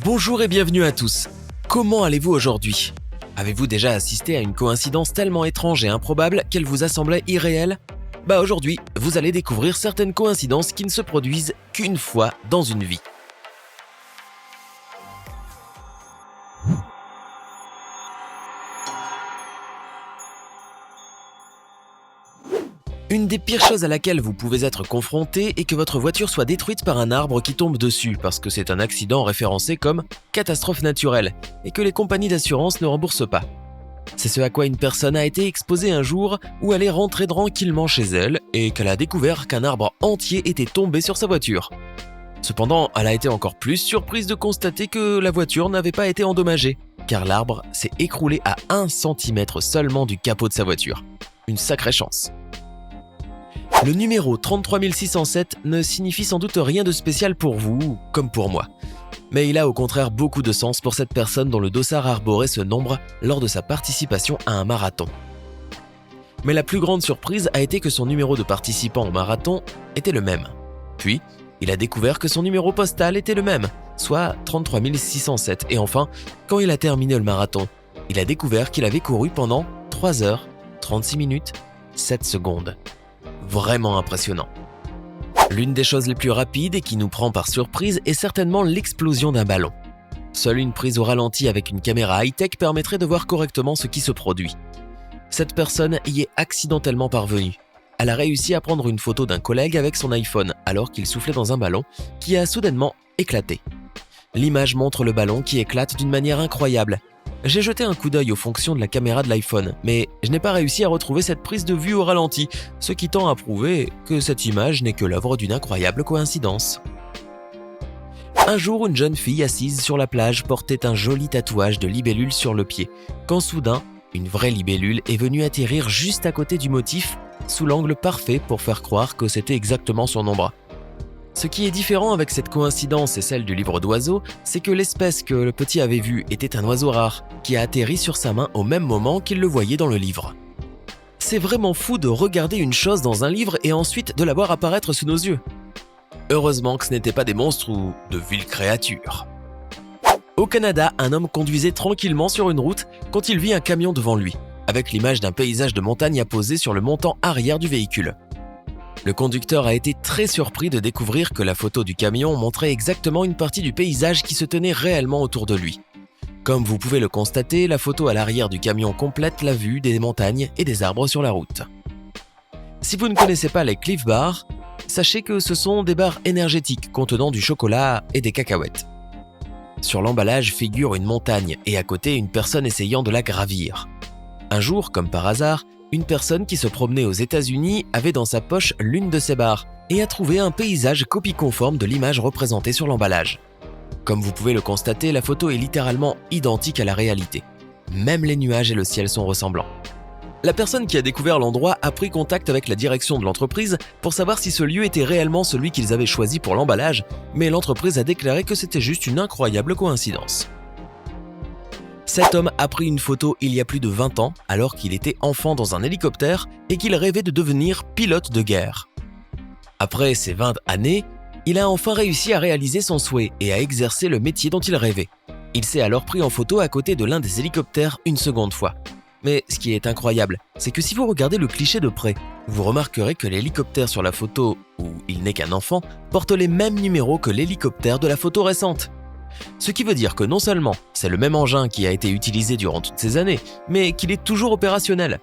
Bonjour et bienvenue à tous. Comment allez-vous aujourd'hui ? Avez-vous déjà assisté à une coïncidence tellement étrange et improbable qu'elle vous a semblé irréelle ? Aujourd'hui, vous allez découvrir certaines coïncidences qui ne se produisent qu'une fois dans une vie. Une des pires choses à laquelle vous pouvez être confronté est que votre voiture soit détruite par un arbre qui tombe dessus parce que c'est un accident référencé comme catastrophe naturelle et que les compagnies d'assurance ne remboursent pas. C'est ce à quoi une personne a été exposée un jour où elle est rentrée tranquillement chez elle et qu'elle a découvert qu'un arbre entier était tombé sur sa voiture. Cependant, elle a été encore plus surprise de constater que la voiture n'avait pas été endommagée car l'arbre s'est écroulé à 1 cm seulement du capot de sa voiture. Une sacrée chance. Le numéro 33607 ne signifie sans doute rien de spécial pour vous, comme pour moi. Mais il a au contraire beaucoup de sens pour cette personne dont le dossard arborait ce nombre lors de sa participation à un marathon. Mais la plus grande surprise a été que son numéro de participant au marathon était le même. Puis, il a découvert que son numéro postal était le même, soit 33607. Et enfin, quand il a terminé le marathon, il a découvert qu'il avait couru pendant 3 heures, 36 minutes, 7 secondes. Vraiment impressionnant. L'une des choses les plus rapides et qui nous prend par surprise est certainement l'explosion d'un ballon. Seule une prise au ralenti avec une caméra high-tech permettrait de voir correctement ce qui se produit. Cette personne y est accidentellement parvenue. Elle a réussi à prendre une photo d'un collègue avec son iPhone alors qu'il soufflait dans un ballon qui a soudainement éclaté. L'image montre le ballon qui éclate d'une manière incroyable. J'ai jeté un coup d'œil aux fonctions de la caméra de l'iPhone, mais je n'ai pas réussi à retrouver cette prise de vue au ralenti, ce qui tend à prouver que cette image n'est que l'œuvre d'une incroyable coïncidence. Un jour, une jeune fille assise sur la plage portait un joli tatouage de libellule sur le pied, quand soudain, une vraie libellule est venue atterrir juste à côté du motif, sous l'angle parfait pour faire croire que c'était exactement son ombre. Ce qui est différent avec cette coïncidence et celle du livre d'oiseaux, c'est que l'espèce que le petit avait vue était un oiseau rare, qui a atterri sur sa main au même moment qu'il le voyait dans le livre. C'est vraiment fou de regarder une chose dans un livre et ensuite de la voir apparaître sous nos yeux. Heureusement que ce n'étaient pas des monstres ou de viles créatures. Au Canada, un homme conduisait tranquillement sur une route quand il vit un camion devant lui, avec l'image d'un paysage de montagne apposé sur le montant arrière du véhicule. Le conducteur a été très surpris de découvrir que la photo du camion montrait exactement une partie du paysage qui se tenait réellement autour de lui. Comme vous pouvez le constater, la photo à l'arrière du camion complète la vue des montagnes et des arbres sur la route. Si vous ne connaissez pas les Clif Bars, sachez que ce sont des barres énergétiques contenant du chocolat et des cacahuètes. Sur l'emballage figure une montagne et à côté une personne essayant de la gravir. Un jour, comme par hasard, une personne qui se promenait aux États-Unis avait dans sa poche l'une de ces barres et a trouvé un paysage copie conforme de l'image représentée sur l'emballage. Comme vous pouvez le constater, la photo est littéralement identique à la réalité. Même les nuages et le ciel sont ressemblants. La personne qui a découvert l'endroit a pris contact avec la direction de l'entreprise pour savoir si ce lieu était réellement celui qu'ils avaient choisi pour l'emballage, mais l'entreprise a déclaré que c'était juste une incroyable coïncidence. Cet homme a pris une photo il y a plus de 20 ans alors qu'il était enfant dans un hélicoptère et qu'il rêvait de devenir pilote de guerre. Après ces 20 années, il a enfin réussi à réaliser son souhait et à exercer le métier dont il rêvait. Il s'est alors pris en photo à côté de l'un des hélicoptères une seconde fois. Mais ce qui est incroyable, c'est que si vous regardez le cliché de près, vous remarquerez que l'hélicoptère sur la photo, où il n'est qu'un enfant, porte les mêmes numéros que l'hélicoptère de la photo récente. Ce qui veut dire que non seulement c'est le même engin qui a été utilisé durant toutes ces années, mais qu'il est toujours opérationnel.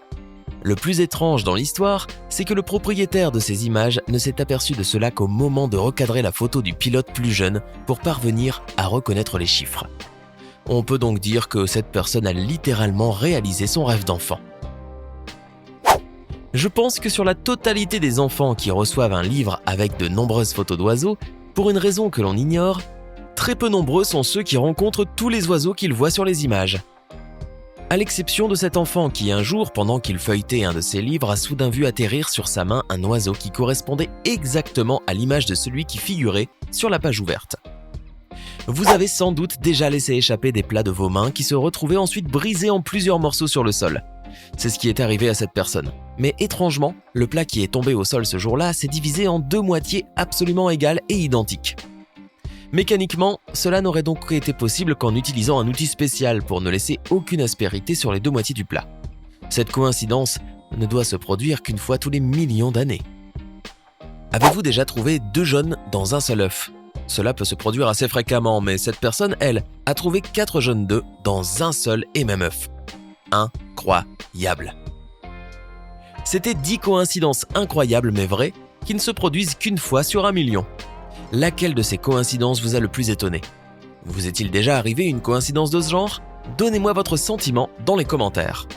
Le plus étrange dans l'histoire, c'est que le propriétaire de ces images ne s'est aperçu de cela qu'au moment de recadrer la photo du pilote plus jeune pour parvenir à reconnaître les chiffres. On peut donc dire que cette personne a littéralement réalisé son rêve d'enfant. Je pense que sur la totalité des enfants qui reçoivent un livre avec de nombreuses photos d'oiseaux, pour une raison que l'on ignore, très peu nombreux sont ceux qui rencontrent tous les oiseaux qu'ils voient sur les images. À l'exception de cet enfant qui un jour, pendant qu'il feuilletait un de ses livres, a soudain vu atterrir sur sa main un oiseau qui correspondait exactement à l'image de celui qui figurait sur la page ouverte. Vous avez sans doute déjà laissé échapper des plats de vos mains qui se retrouvaient ensuite brisés en plusieurs morceaux sur le sol. C'est ce qui est arrivé à cette personne. Mais étrangement, le plat qui est tombé au sol ce jour-là s'est divisé en 2 moitiés absolument égales et identiques. Mécaniquement, cela n'aurait donc été possible qu'en utilisant un outil spécial pour ne laisser aucune aspérité sur les deux moitiés du plat. Cette coïncidence ne doit se produire qu'une fois tous les millions d'années. Avez-vous déjà trouvé 2 jaunes dans un seul œuf ? Cela peut se produire assez fréquemment, mais cette personne, elle, a trouvé 4 jaunes d'œufs dans un seul et même œuf. Incroyable. C'était 10 coïncidences incroyables mais vraies qui ne se produisent qu'une fois sur 1 million. Laquelle de ces coïncidences vous a le plus étonné ? Vous est-il déjà arrivé une coïncidence de ce genre ? Donnez-moi votre sentiment dans les commentaires.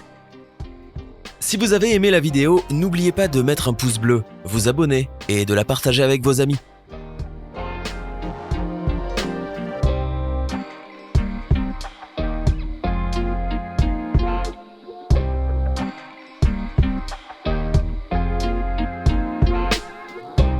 Si vous avez aimé la vidéo, n'oubliez pas de mettre un pouce bleu, vous abonner et de la partager avec vos amis.